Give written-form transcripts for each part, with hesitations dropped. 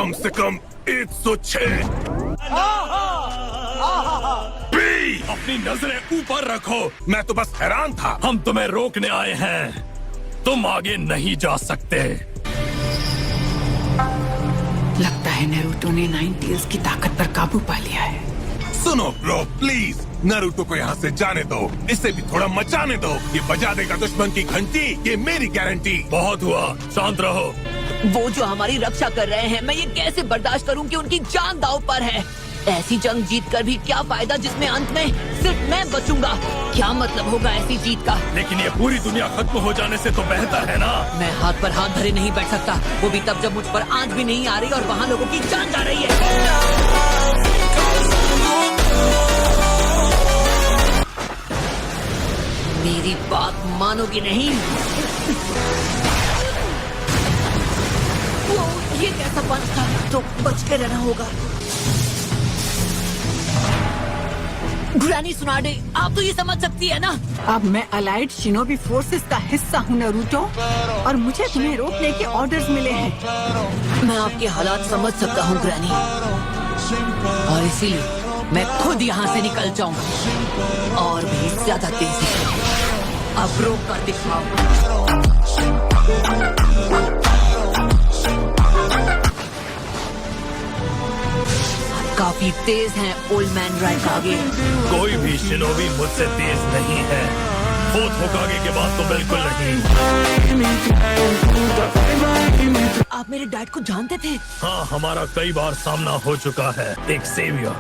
कम से कम 106। बी, अपनी नजरें ऊपर रखो। मैं तो बस हैरान था। हम तुम्हें रोकने आए हैं, तुम आगे नहीं जा सकते। लगता है नारुतो ने नाइन टेल्स की ताकत पर काबू पा लिया है। सुनो ब्रो, प्लीज नारुतो को यहाँ से जाने दो। इसे भी थोड़ा मचाने दो। ये बजा देगा दुश्मन की घंटी, ये मेरी गारंटी। बहुत हुआ, शांत रहो। वो जो हमारी रक्षा कर रहे हैं, मैं ये कैसे बर्दाश्त करूं कि उनकी जान दांव पर है। ऐसी जंग जीत कर भी क्या फायदा जिसमें अंत में सिर्फ मैं बचूंगा। क्या मतलब होगा ऐसी जीत का। लेकिन ये पूरी दुनिया खत्म हो जाने से तो बेहतर है ना। मैं हाथ पर हाथ धरे नहीं बैठ सकता, वो भी तब जब मुझ पर आंच भी नहीं आ रही और वहाँ लोगों की जान जा रही है। मेरी बात मानोगी नहीं। वो ये कैसा पंच था, तो बच के रहना होगा। ग्रैनी सुनाडे, आप तो ये समझ सकती है ना। अब मैं अलाइड शिनोबी फोर्सेस का हिस्सा हूँ नारुतो, और मुझे तुम्हें रोकने के ऑर्डर्स मिले हैं। मैं आपके हालात समझ सकता हूँ ग्रैनी, और इसीलिए मैं खुद यहाँ से निकल जाऊंगा, और भी ज्यादा तेजी से। अब रोक कर दिखाओ। काफी तेज हैं ओल्ड मैन राइकागे। कोई भी शिनोबी मुझसे तेज नहीं है। फोर्थ होकागे के बाद तो बिल्कुल नहीं। आप मेरे डैड को जानते थे? हाँ, हमारा कई बार सामना हो चुका है। एक सेवियर,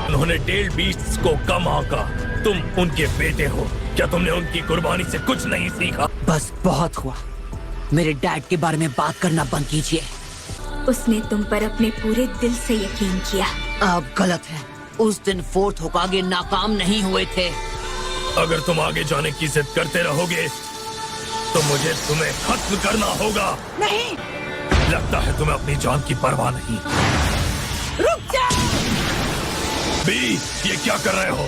उन्होंने टेल बीस्ट्स को कम आंका। तुम उनके बेटे हो, क्या तुमने उनकी कुर्बानी से कुछ नहीं सीखा? बस बहुत हुआ। मेरे डैड के बारे में बात करना बंद कीजिए। उसने तुम पर अपने पूरे दिल से यकीन किया। आप गलत हैं। उस दिन फोर्थ होकागे नाकाम नहीं हुए थे। अगर तुम आगे जाने की जिद करते रहोगे तो मुझे तुम्हें खत्म करना होगा। नहीं, लगता है तुम्हें अपनी जान की परवाह नहीं। रुक जा। बी, ये क्या कर रहे हो?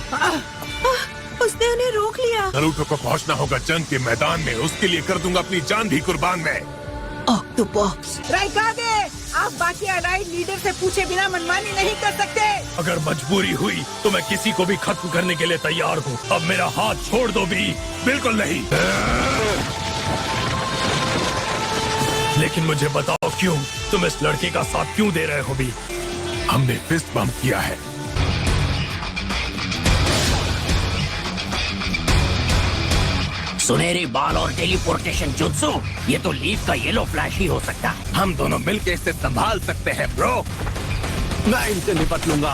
उसने उन्हें रोक लिया। नारुतो को पहुंचना होगा जंग के मैदान में। उसके लिए कर दूंगा अपनी जान भी कुर्बान मैं। ऑक्टोपस, राइकागे, आप बाकी अलाइड लीडर से पूछे बिना मनमानी नहीं कर सकते। अगर मजबूरी हुई तो मैं किसी को भी खत्म करने के लिए तैयार हूँ। अब मेरा हाथ छोड़ दो भी। बिल्कुल नहीं। लेकिन मुझे बताओ क्यों? तुम इस लड़के का साथ क्यों दे रहे हो भी? हमने फिस्ट बम्प किया है। सुनहरे बाल और टेलीपोर्टेशन जुत्सु, ये तो लीफ का येलो फ्लैश ही हो सकता है। हम दोनों मिलकर इसे संभाल सकते हैं ब्रो। मैं इनसे निपट लूंगा।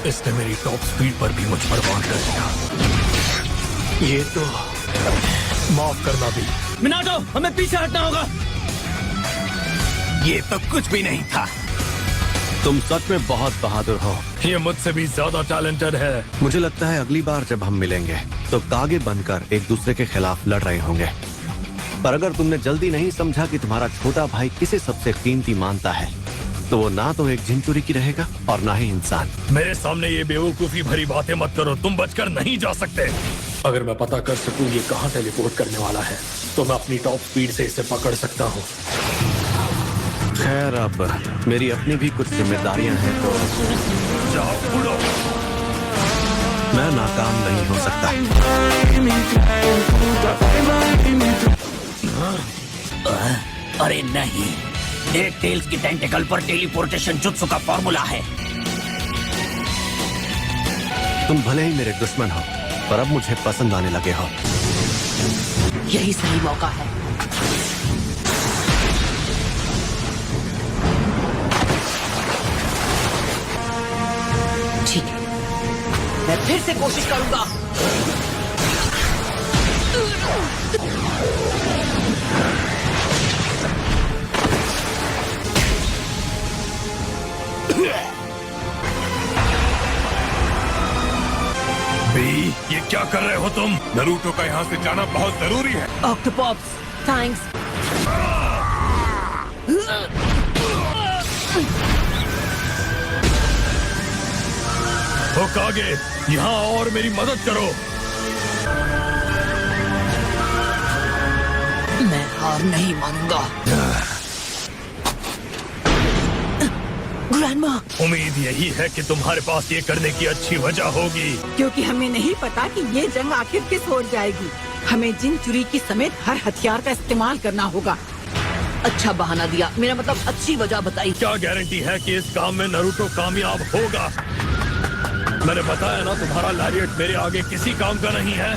इसने मेरी टॉप स्पीड पर भी मुझ पर वार कर दिया। ये तो माफ करना भी। मिनाटो, हमें पीछे हटना होगा। ये तो कुछ भी नहीं था। तुम सच में बहुत बहादुर हो। ये मुझसे भी ज्यादा टैलेंटेड है। मुझे लगता है अगली बार जब हम मिलेंगे तो कागे बनकर एक दूसरे के खिलाफ लड़ रहे होंगे। पर अगर तुमने जल्दी नहीं समझा कि तुम्हारा छोटा भाई किसे सबसे कीमती मानता है, तो वो ना तो एक झिंचुरी की रहेगा और ना ही इंसान। मेरे सामने ये बेवकूफी भरी बातें मत करो। तुम बचकर नहीं जा सकते। अगर मैं पता कर सकूं ये कहाँ टेलीपोर्ट करने वाला है तो मैं अपनी टॉप स्पीड से इसे पकड़ सकता हूँ। खैर, अब मेरी अपनी भी कुछ जिम्मेदारियां हैं, तो जाओ उड़ो। मैं नाकाम नहीं हो सकता। अरे नहीं, डेड टेल्स की टेंटिकल पर टेलीपोर्टेशन जुत्सु का फॉर्मूला है। तुम भले ही मेरे दुश्मन हो, पर अब मुझे पसंद आने लगे हो। यही सही मौका है। ठीक है, मैं फिर से कोशिश करूंगा। बी, ये क्या कर रहे हो तुम? नारुतो का यहाँ से जाना बहुत जरूरी है। Octopus, thanks. होकागे, यहाँ और मेरी मदद करो। मैं हार नहीं मानूंगा। ग्रैंडमा, उम्मीद यही है कि तुम्हारे पास ये करने की अच्छी वजह होगी। क्योंकि हमें नहीं पता कि ये जंग आखिर किस ओर जाएगी। हमें जिन चुरी की समेत हर हथियार का इस्तेमाल करना होगा। अच्छा बहाना दिया, मेरा मतलब अच्छी वजह बताई। क्या गारंटी है कि इस काम में नारुतो कामयाब होगा? मैंने बताया ना, तुम्हारा लैरिएट मेरे आगे किसी काम का नहीं है।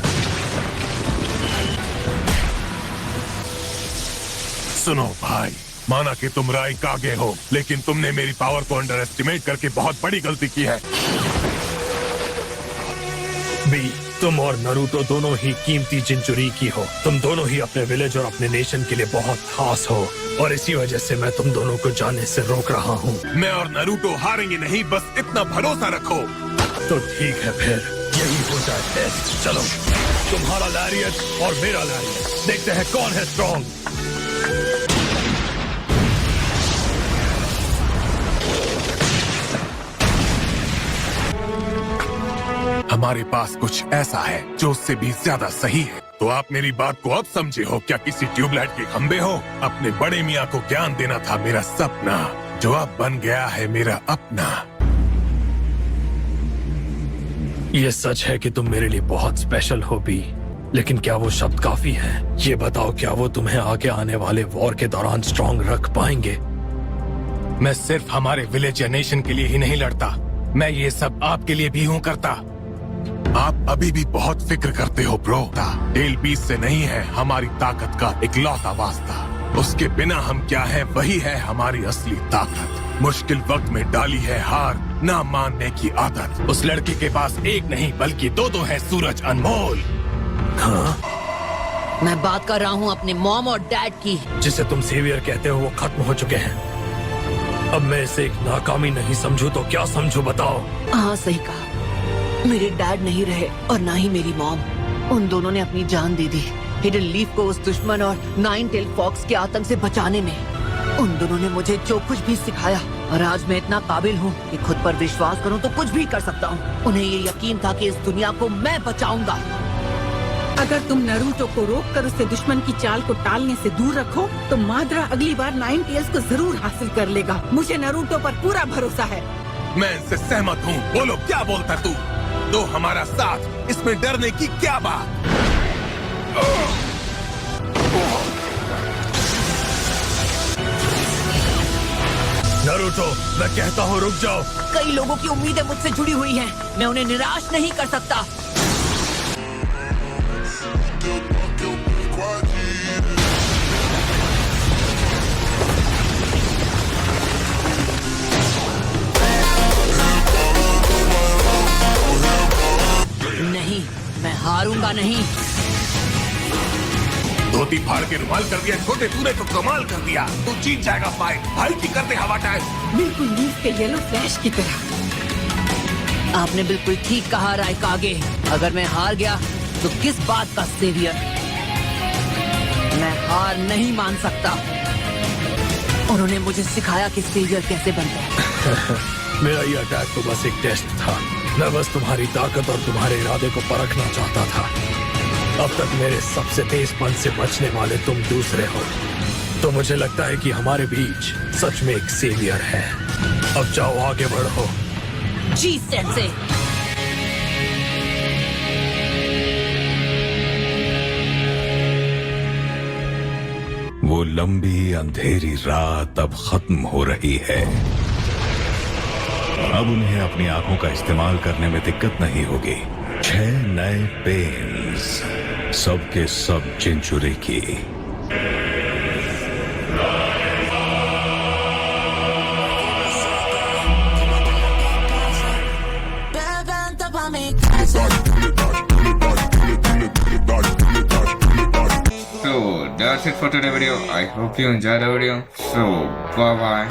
सुनो भाई, माना कि तुम राइकागे हो, लेकिन तुमने मेरी पावर को अंडर एस्टिमेट करके बहुत बड़ी गलती की है। बी, तुम और नारुतो दोनों ही कीमती जिंचुरी की हो। तुम दोनों ही अपने विलेज और अपने नेशन के लिए बहुत खास हो, और इसी वजह से मैं तुम दोनों को जाने से रोक रहा हूँ। मैं और नारुतो हारेंगे नहीं, बस इतना भरोसा रखो। तो ठीक है, फिर यही हो जाए टेस्ट। चलो, तुम्हारा लैरिएट और मेरा लैरिएट, देखते हैं कौन है स्ट्रॉन्ग। हमारे पास कुछ ऐसा है जो उससे भी ज्यादा सही है। तो आप मेरी बात को अब समझे हो क्या? किसी ट्यूबलाइट के खंभे हो। अपने बड़े मियाँ को ज्ञान देना था मेरा सपना, जो अब बन गया है मेरा अपना। ये सच है कि तुम मेरे लिए बहुत स्पेशल हो बी, लेकिन क्या वो शब्द काफी है? ये बताओ, क्या वो तुम्हें आगे आने वाले वॉर के दौरान स्ट्रॉन्ग रख पाएंगे? मैं सिर्फ हमारे विलेज या नेशन के लिए ही नहीं लड़ता, मैं ये सब आपके लिए भी हूँ करता। आप अभी भी बहुत फिक्र करते हो ब्रो। टेल बीस से नहीं है हमारी ताकत का इकलौता वास्ता। उसके बिना हम क्या है, वही है हमारी असली ताकत। मुश्किल वक्त में डाली है हार ना मानने की आदत। उस लड़की के पास एक नहीं बल्कि दो है सूरज अनमोल। हाँ? मैं बात कर रहा हूँ अपने मॉम और डैड की। जिसे तुम सेवियर कहते हो वो खत्म हो चुके हैं। अब मैं इसे एक नाकामी नहीं समझूं तो क्या समझूं, बताओ? हाँ, सही कहा। मेरे डैड नहीं रहे और ना ही मेरी मॉम। उन दोनों ने अपनी जान दे दी हिडन लीफ को उस दुश्मन और नाइन टेल फॉक्स के आतंक से बचाने में। उन दोनों ने मुझे जो कुछ भी सिखाया, और आज मैं इतना काबिल हूँ कि खुद पर विश्वास करूँ तो कुछ भी कर सकता हूँ। उन्हें ये यकीन था कि इस दुनिया को मैं बचाऊंगा। अगर तुम नारुतो को रोककर उसे दुश्मन की चाल को टालने से दूर रखो, तो माद्रा अगली बार नाइन टेल्स को जरूर हासिल कर लेगा। मुझे नारुतो पर पूरा भरोसा है। मैं इनसे सहमत हूँ। बोलो, क्या बोलता तू? तो हमारा साथ, इसमें डरने की क्या बात? नारुतो, मैं कहता हूँ रुक जाओ। कई लोगों की उम्मीदें मुझसे जुड़ी हुई हैं। मैं उन्हें निराश नहीं कर सकता। नहीं, मैं हारूंगा नहीं। धोती फाड़ के रुमाल कर दिया छोटे, तूने तो कमाल कर दिया। तू जीत जाएगा फाइट। भाई की करते हवा टाइम। बिल्कुल लीफ के येलो फ्लैश की तरह। आपने बिल्कुल ठीक कहा राइकागे। अगर मैं हार गया तो किस बात का सेवियर? मैं हार नहीं मान सकता। उन्होंने मुझे सिखाया कि सेवियर कैसे बनते हैं। मेरा ये अटैक तो बस एक टेस्ट था। मैं बस तुम्हारी ताकत और तुम्हारे इरादे को परखना चाहता था। अब तक मेरे सबसे तेज पन से बचने वाले तुम दूसरे हो। तो मुझे लगता है कि हमारे बीच सच में एक सेवियर है। अब जाओ, आगे बढ़ो। जी सेंसे। वो लंबी अंधेरी रात अब खत्म हो रही है। अब उन्हें अपनी आंखों का इस्तेमाल करने में दिक्कत नहीं होगी। 6 नए पेन्स, सबके सब चिंचुरे की। So that's it for today's video. I hope you enjoyed the video. So bye bye.